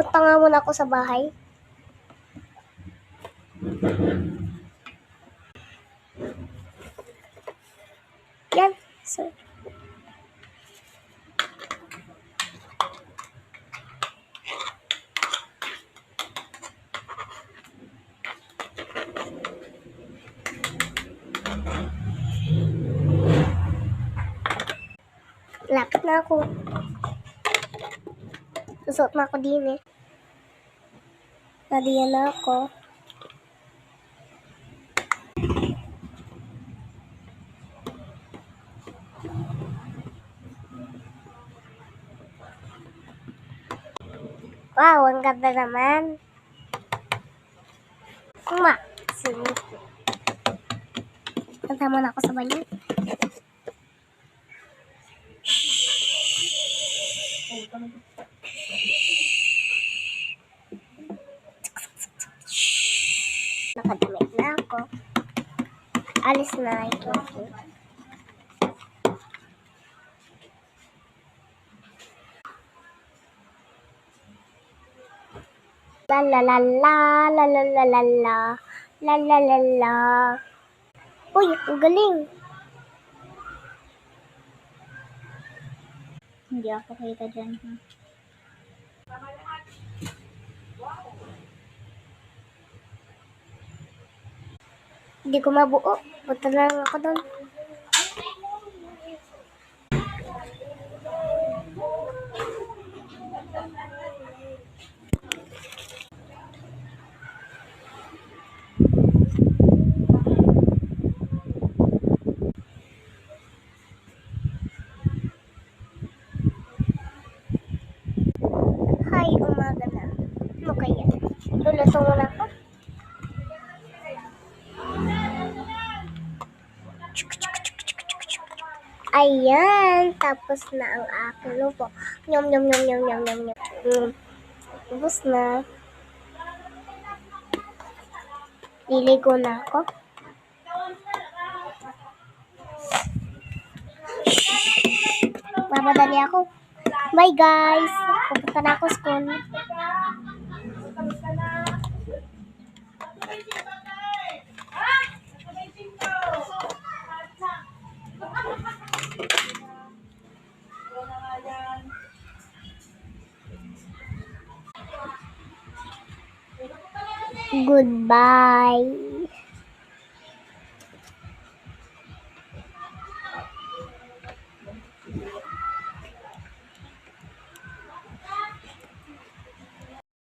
Punta nga muna ako sa bahay. Yan. So, lapit na ako. Susuot na ako din eh. Nadiyan na ako. Wow, ang ganda naman. Uma, sige. Punta muna ako sa banyo. Nakadamit na ako. Alis na ito. La la la la la la la la la la la la la. Uy, ang galing. Hindi ako kita dyan, ha? Hindi ko mabuo. Punta lang ako doon. Hi, umaga na. Ano kaya? Luluto muna ako. Ayan, tapos na ang aking lupo. Nyom, nyom, nyom, nyom, nyom, nyom, nyom. Tapos na. Liligo na ako. Mamadali ako. Bye guys. Pupunta na ako school. Goodbye.